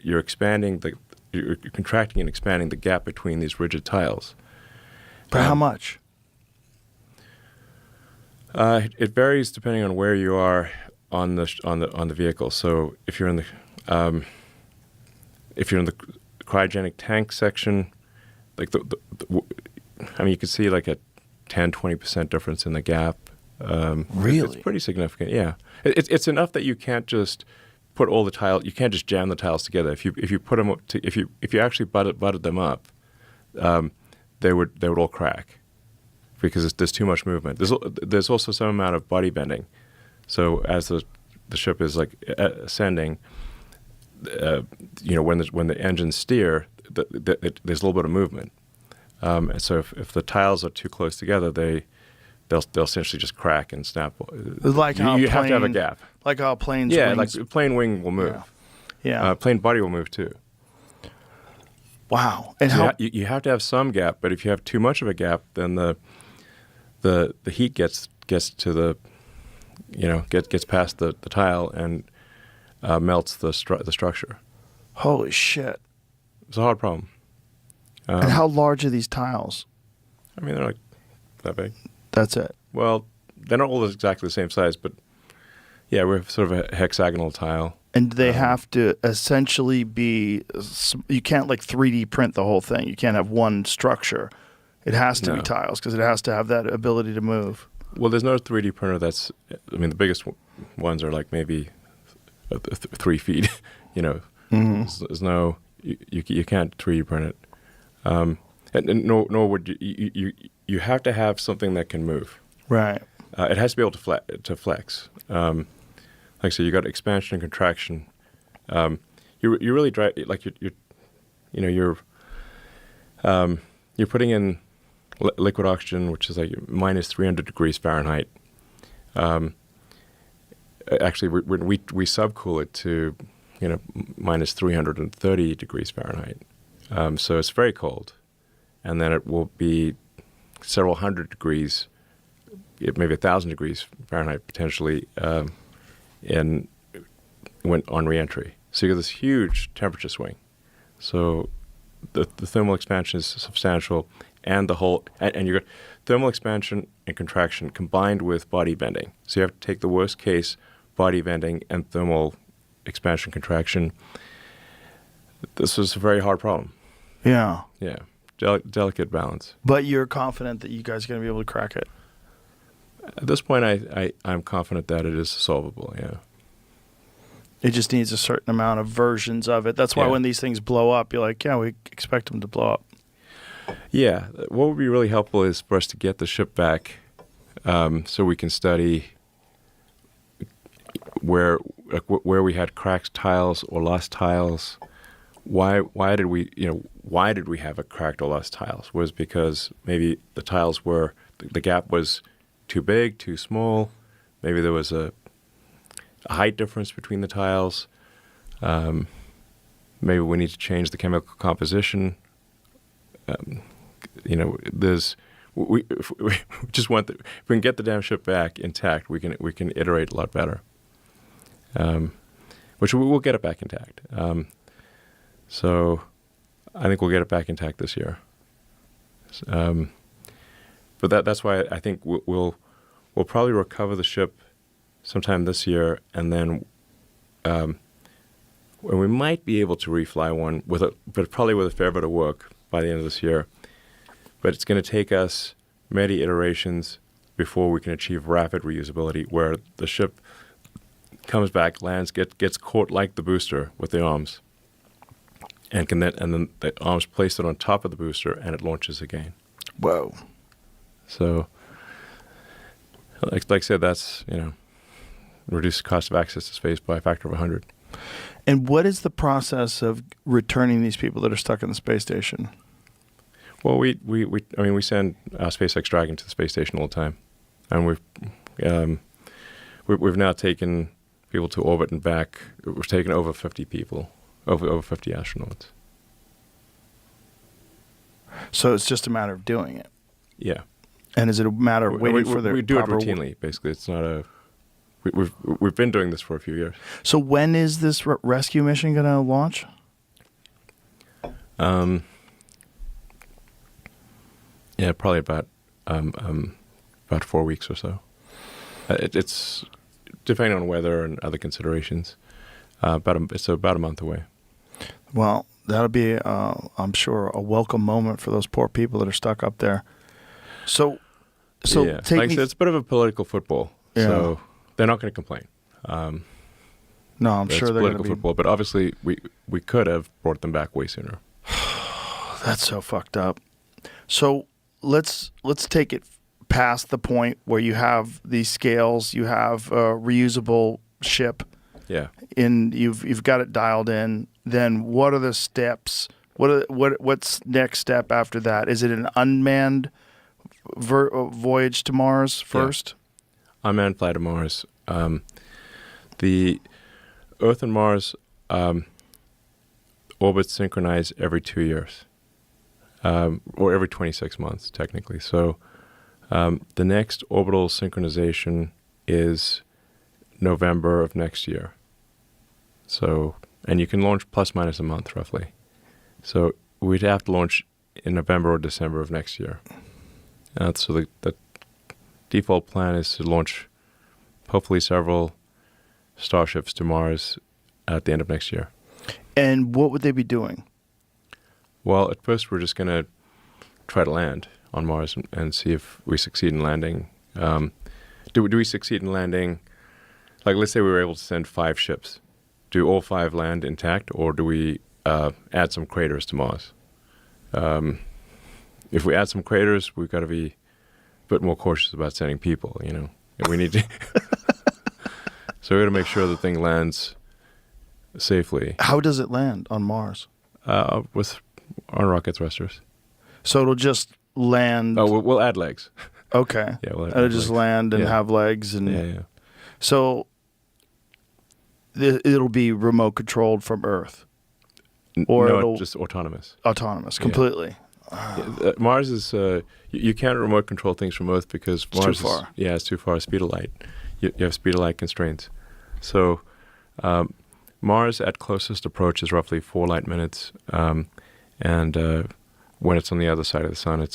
you're contracting and expanding the gap between these rigid tiles. But how much? It varies depending on where you are on the vehicle. So if you're in the cryogenic tank section, like you can see like a 10-20% difference in the gap. Really? It's pretty significant. Yeah, it's enough that you can't just put all the tiles. You can't just jam the tiles together. If you put them if you actually butted them up, they would all crack because there's too much movement. There's also some amount of body bending. So as the ship is like ascending, when the engines steer, there's a little bit of movement. And so if the tiles are too close together, they'll essentially just crack and snap. Like you have to have a gap. Like how planes. Yeah, wings. like plane wing will move. Yeah. Plane body will move too. Wow. And so you have to have some gap, but if you have too much of a gap, then the heat gets to the gets past the tile and melts the structure. Holy shit! It's a hard problem. And how large are these tiles? I mean, they're like that big. That's it. Well, they're not all exactly the same size, but yeah, we're sort of a hexagonal tile. And they have to essentially be. You can't like 3D print the whole thing. You can't have one structure. It has to be tiles because it has to have that ability to move. Well, there's no 3D printer that's. I mean, the biggest ones are like maybe 3 feet. Mm-hmm. There's no. You can't 3D print it. And nor would you have to have something that can move. Right. It has to be able to flex. Like I said, you got expansion and contraction. You really dry, like you're putting in liquid oxygen, which is like minus 300 degrees Fahrenheit. Actually, we subcool it to minus 330 degrees Fahrenheit. So it's very cold, and then it will be several hundred degrees, maybe 1,000 degrees Fahrenheit potentially, on reentry. So you get this huge temperature swing. So the thermal expansion is substantial, and and you got thermal expansion and contraction combined with body bending. So you have to take the worst case body bending and thermal expansion contraction. This was a very hard problem. Yeah. Yeah. Delicate balance. But you're confident that you guys are going to be able to crack it? At this point, I'm confident that it is solvable, yeah. It just needs a certain amount of versions of it. That's why when these things blow up, you're like, yeah, we expect them to blow up. Yeah. What would be really helpful is for us to get the ship back so we can study where we had cracked tiles or lost tiles. Why did we have a cracked or lost tiles? Was because maybe the tiles the gap was too big, too small. Maybe there was a height difference between the tiles. Maybe we need to change the chemical composition. We just want if we can get the damn ship back intact, we can iterate a lot better. Which we will get it back intact. So I think we'll get it back intact this year. But that's why I think we'll probably recover the ship sometime this year, and then we might be able to refly one but probably with a fair bit of work by the end of this year. But it's going to take us many iterations before we can achieve rapid reusability, where the ship comes back, lands, gets caught like the booster with the arms, and then the arms placed it on top of the booster, and it launches again. Whoa! So, like I said, that's reduce the cost of access to space by a factor of 100. And what is the process of returning these people that are stuck in the space station? Well, we send SpaceX Dragon to the space station all the time, and we've now taken people to orbit and back. We've taken over 50 people, over 50 astronauts. So it's just a matter of doing it. Yeah. And is it a matter of waiting for the we do it proper routinely, basically. It's not we've been doing this for a few years. So when is this rescue mission going to launch? Yeah, probably about 4 weeks or so. It's depending on weather and other considerations. It's about a month away. Well, that'll be, I'm sure, a welcome moment for those poor people that are stuck up there. So yeah, take like I me. said, it's a bit of a political football, Yeah. so they're not going to complain. No, I'm sure It's they're going political to be. football, but obviously we could have brought them back way sooner. That's so fucked up. So let's take it past the point where you have these scales, you have a reusable ship, Yeah. and you've got it dialed in. Then what are the steps? What's next step after that? Is it an unmanned voyage to Mars first? Yeah. Unmanned flight to Mars. The Earth and Mars orbits synchronize every 2 years, or every 26 months, technically. So the next orbital synchronization is November of next year. So, and you can launch plus minus a month, roughly. So we'd have to launch in November or December of next year. So the default plan is to launch hopefully several starships to Mars at the end of next year. And what would they be doing? Well, at first we're just going to try to land on Mars and see if we succeed in landing. Do we succeed in landing? Like, let's say we were able to send 5 ships. Do all 5 land intact, or do we add some craters to Mars? If we add some craters, we've got to be a bit more cautious about sending people, you know. And we need to... So we're going to make sure the thing lands safely. How does it land on Mars? On rocket thrusters. So it'll just land. Oh, we'll add legs. Okay. Yeah, we'll add It'll just legs. land and Yeah. have legs, and Yeah. so it'll be remote controlled from Earth, or no, it'll just autonomous. autonomous completely. Mars is you can't remote control things from Earth because Mars too far. It's too far. Speed of light. You have speed of light constraints. So Mars at closest approach is roughly 4 light minutes, and when it's on the other side of the sun, it's